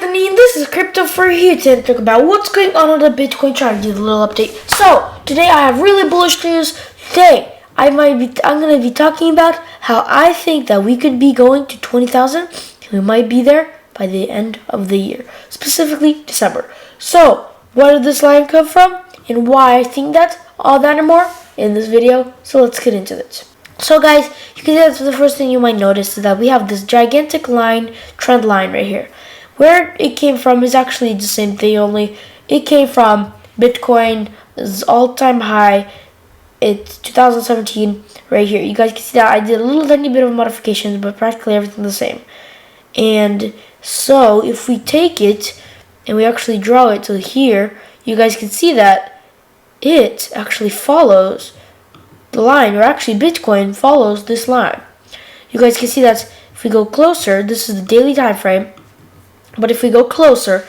happening? This is Crypto for here to talk about what's going on the Bitcoin chart. Do a little update. So today I have really bullish news. Today I'm going to be talking about how I think that we could be going to 20,000. We might be there by the end of the year, specifically December. So where did this line come from and why I think that? All that and more in this video. So let's get into it. So guys, you can see that's the first thing you might notice is that we have this gigantic line, trend line right here. Where it came from is actually the same thing, only it came from Bitcoin's all-time high. It's 2017 right here. You guys can see that I did a little tiny bit of modifications, but practically everything the same. And so if we take it and we actually draw it to here, you guys can see that it actually follows the line, or actually Bitcoin follows this line. You guys can see that if we go closer, this is the daily time frame. But if we go closer,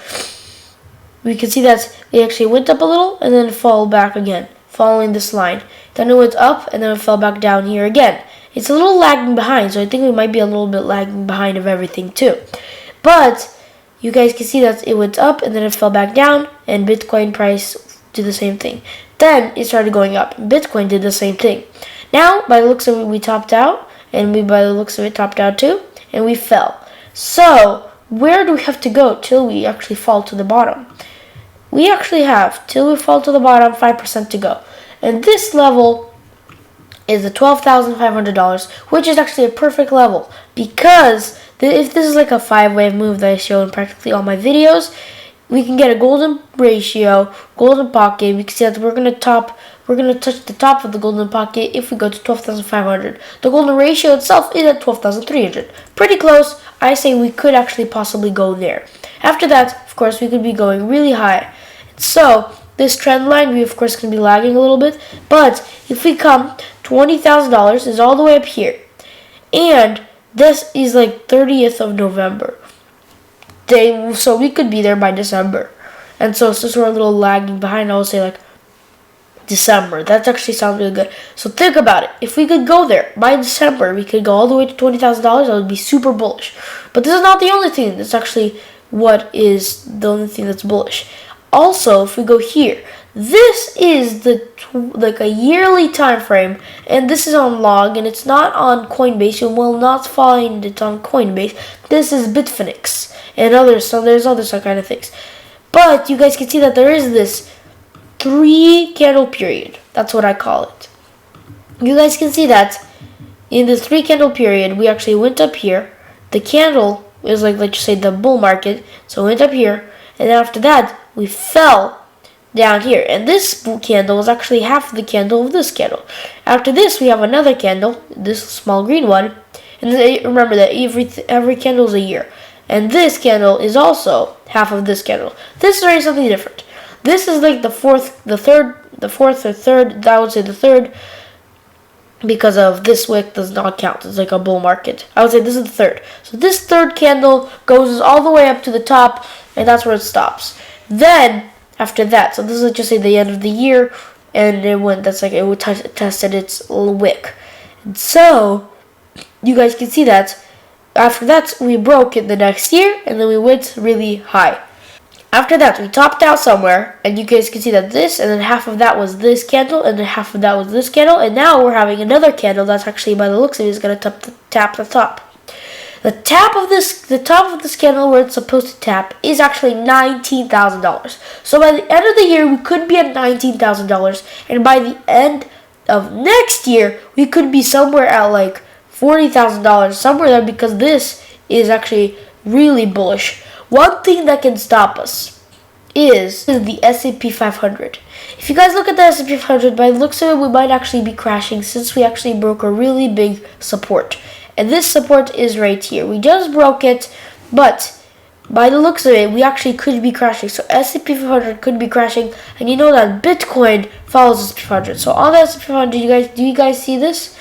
we can see that it actually went up a little and then fell back again, following this line. Then it went up and then it fell back down here again. It's a little lagging behind, so I think we might be a little bit lagging behind of everything too. But you guys can see that it went up and then it fell back down, and Bitcoin price did the same thing. Then it started going up. Bitcoin did the same thing. Now, by the looks of it, we topped out, and by the looks of it, topped out too, and we fell. So where do we have to go till we actually fall to the bottom? We actually have, till we fall to the bottom, 5% to go. And this level is the $12,500, which is actually a perfect level. Because if this is like a 5-wave move that I show in practically all my videos, we can get a golden ratio, golden pocket. We can see that we're gonna touch the top of the golden pocket if we go to 12,500. The golden ratio itself is at 12,300. Pretty close. I say we could actually possibly go there. After that, of course, we could be going really high. So this trend line, we of course can be lagging a little bit. But if we come, $20,000 is all the way up here, and this is like 30th of November. So we could be there by December. And so since we're a little lagging behind, I would say like December. That actually sounds really good. So think about it. If we could go there by December, we could go all the way to $20,000. That would be super bullish. But this is not the only thing. That's actually what is the only thing that's bullish. Also, if we go here, this is like a yearly time frame, and this is on log, and it's not on Coinbase. You will not find it on Coinbase. This is Bitfinex and others. So there's other kind of things. But you guys can see that there is this 3 candle period. That's what I call it. You guys can see that in this 3 candle period, we actually went up here. The candle is like, let's just say the bull market. So we went up here, and after that, we fell down here. And this candle is actually half the candle of this candle. After this, we have another candle, this small green one. And remember that every candle is a year. And this candle is also half of this candle. This is already something different. This is like the fourth or third, I would say the third, because of this wick does not count. It's like a bull market. I would say this is the third. So this third candle goes all the way up to the top, and that's where it stops. Then, after that, so this is just say the end of the year, and it went, that's like, it tested its wick. And so, you guys can see that after that, we broke it the next year, and then we went really high. After that, we topped out somewhere, and you guys can see that this, and then half of that was this candle, and then half of that was this candle, and now we're having another candle that's actually, by the looks of it, is going to tap the top. The top of this candle where it's supposed to tap is actually $19,000. So by the end of the year, we could be at $19,000, and by the end of next year, we could be somewhere at like $40,000, somewhere there, because this is actually really bullish. One thing that can stop us is the S&P 500. If you guys look at the S&P 500, by the looks of it, we might actually be crashing since we actually broke a really big support. And this support is right here. We just broke it, but by the looks of it, we actually could be crashing. So S&P 500 could be crashing, and you know that Bitcoin follows S&P 500. So on the S&P 500, do you guys see this?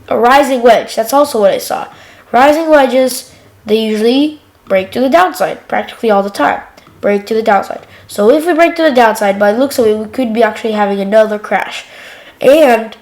A rising wedge. That's also what I saw. Rising wedges, they usually break to the downside practically all the time. Break to the downside. So if we break to the downside, by the looks of it, we could be actually having another crash. And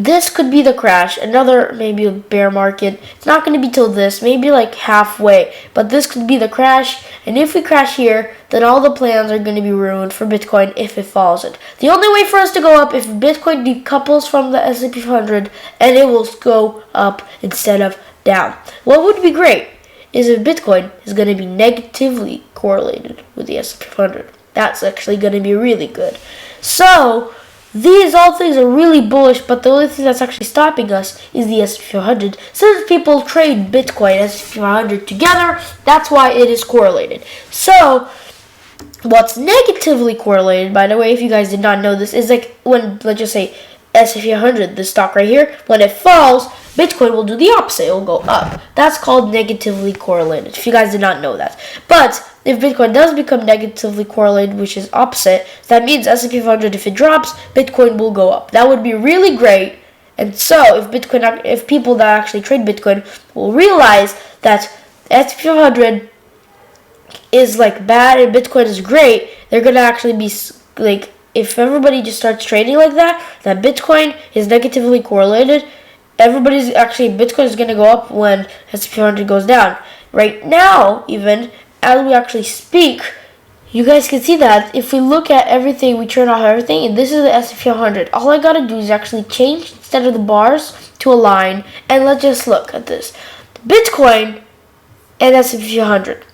this could be the crash, another maybe a bear market. It's not going to be till this, maybe like halfway, but this could be the crash. And if we crash here, then all the plans are going to be ruined for Bitcoin if it follows it. The only way for us to go up if Bitcoin decouples from the S&P 500, and it will go up instead of down. What would be great is if Bitcoin is going to be negatively correlated with the S&P 500. That's actually going to be really good. So these all things are really bullish, but the only thing that's actually stopping us is the S&P 500. Since people trade Bitcoin and S&P 500 together, that's why it is correlated. So what's negatively correlated, by the way, if you guys did not know this, is like when, let's just say, S&P 500, this stock right here, when it falls, Bitcoin will do the opposite. It will go up. That's called negatively correlated, if you guys did not know that. But if Bitcoin does become negatively correlated, which is opposite, that means S&P 500, if it drops, Bitcoin will go up. That would be really great. And so if people that actually trade Bitcoin will realize that S&P 500 is like bad and Bitcoin is great, they're going to actually be like, if everybody just starts trading like that Bitcoin is negatively correlated, Bitcoin is going to go up when S&P 500 goes down. Right now, even as we actually speak, you guys can see that if we look at everything, we turn off everything, and this is the S&P 500. All I gotta do is actually change instead of the bars to a line, and let's just look at this. Bitcoin and S&P 500.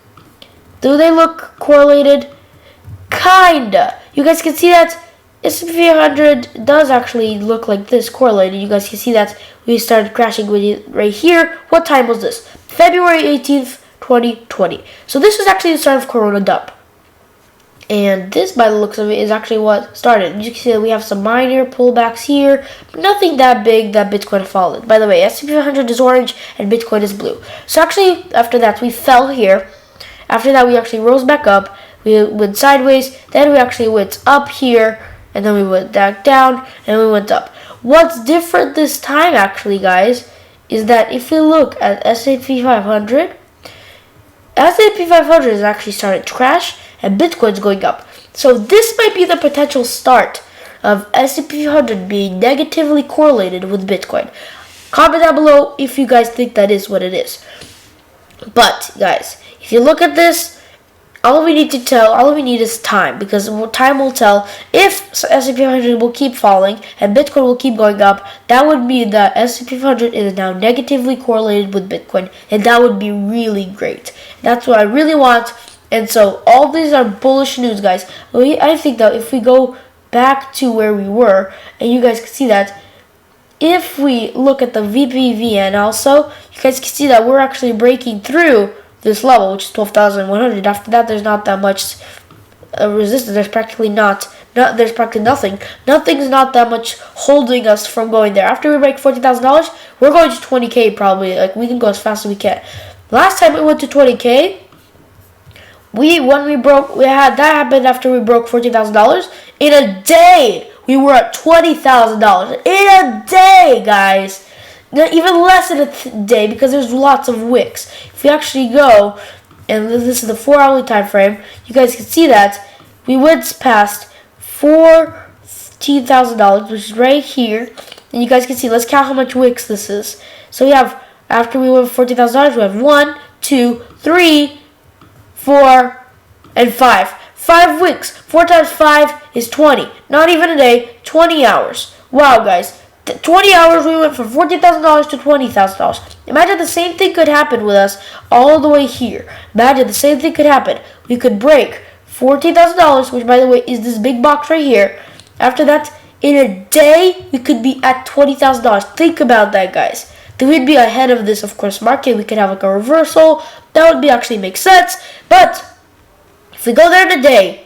Do they look correlated? Kinda. You guys can see that S&P 500 does actually look like this correlated. You guys can see that we started crashing with it right here. What time was this? February 18th, 2020. So this is actually the start of Corona dump. And this, by the looks of it, is actually what started. You can see that we have some minor pullbacks here, but nothing that big that Bitcoin followed. By the way, S&P 500 is orange and Bitcoin is blue. So actually, after that, we fell here. After that, we actually rose back up. We went sideways. Then we actually went up here. And then we went back down. And we went up. What's different this time, actually, guys, is that if we look at S&P 500, S&P 500 has actually started to crash, and Bitcoin's going up. So this might be the potential start of S&P 500 being negatively correlated with Bitcoin. Comment down below if you guys think that is what it is. But guys, if you look at this, all we need is time, because time will tell if S&P 500 will keep falling and Bitcoin will keep going up. That would mean that S&P 500 is now negatively correlated with Bitcoin, and that would be really great. That's what I really want. And so all these are bullish news, guys. I think that if we go back to where we were, and you guys can see that if we look at the VPVN also, you guys can see that we're actually breaking through this level, which is 12,100. After that, there's not that much resistance. There's practically there's practically nothing. Nothing's not that much holding us from going there. After we break $40,000, we're going to 20K probably. Like, we can go as fast as we can. Last time we went to 20K, that happened after we broke $40,000. In a day, we were at $20,000. In a day, guys. Even less in a day, because there's lots of wicks. If we actually go, and this is the 4-hourly time frame, you guys can see that we went past $14,000, which is right here. And you guys can see, let's count how much wicks this is. So we have, after we went $40,000, we have 1, 2, 3, 4, and 5. 5 wicks. 4 times 5 is 20. Not even a day, 20 hours. Wow, guys. 20 hours, we went from $14,000 to $20,000. Imagine the same thing could happen with us all the way here. Imagine the same thing could happen. We could break $14,000, which, by the way, is this big box right here. After that, in a day, we could be at $20,000. Think about that, guys. Then we'd be ahead of this, of course, market. We could have like a reversal. That would actually make sense. But if we go there in a day,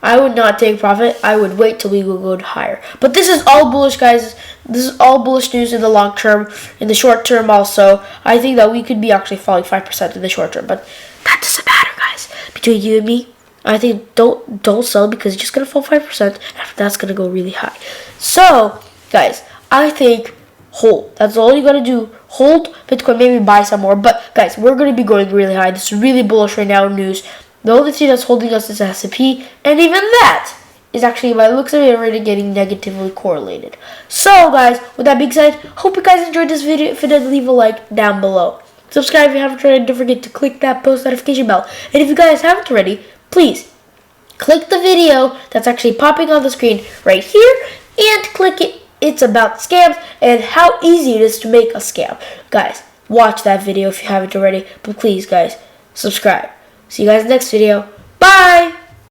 I would not take profit. I would wait till we go higher. But this is all bullish, guys. This is all bullish news in the long term. In the short term also, I think that we could be actually falling 5% in the short term. But that doesn't matter, guys. Between you and me, I think don't sell, because it's just going to fall 5%. After that's going to go really high. So, guys, I think hold. That's all you got to do. Hold Bitcoin, maybe buy some more. But, guys, we're going to be going really high. This is really bullish right now in news. The only thing that's holding us is S&P, and even that is actually, by the looks of it, already getting negatively correlated. So guys, with that being said, hope you guys enjoyed this video. If you did, leave a like down below. Subscribe if you haven't already. Don't forget to click that post notification bell. And if you guys haven't already, please click the video that's actually popping on the screen right here and click it. It's about scams and how easy it is to make a scam. Guys, watch that video if you haven't already. But please, guys, subscribe. See you guys next video. Bye!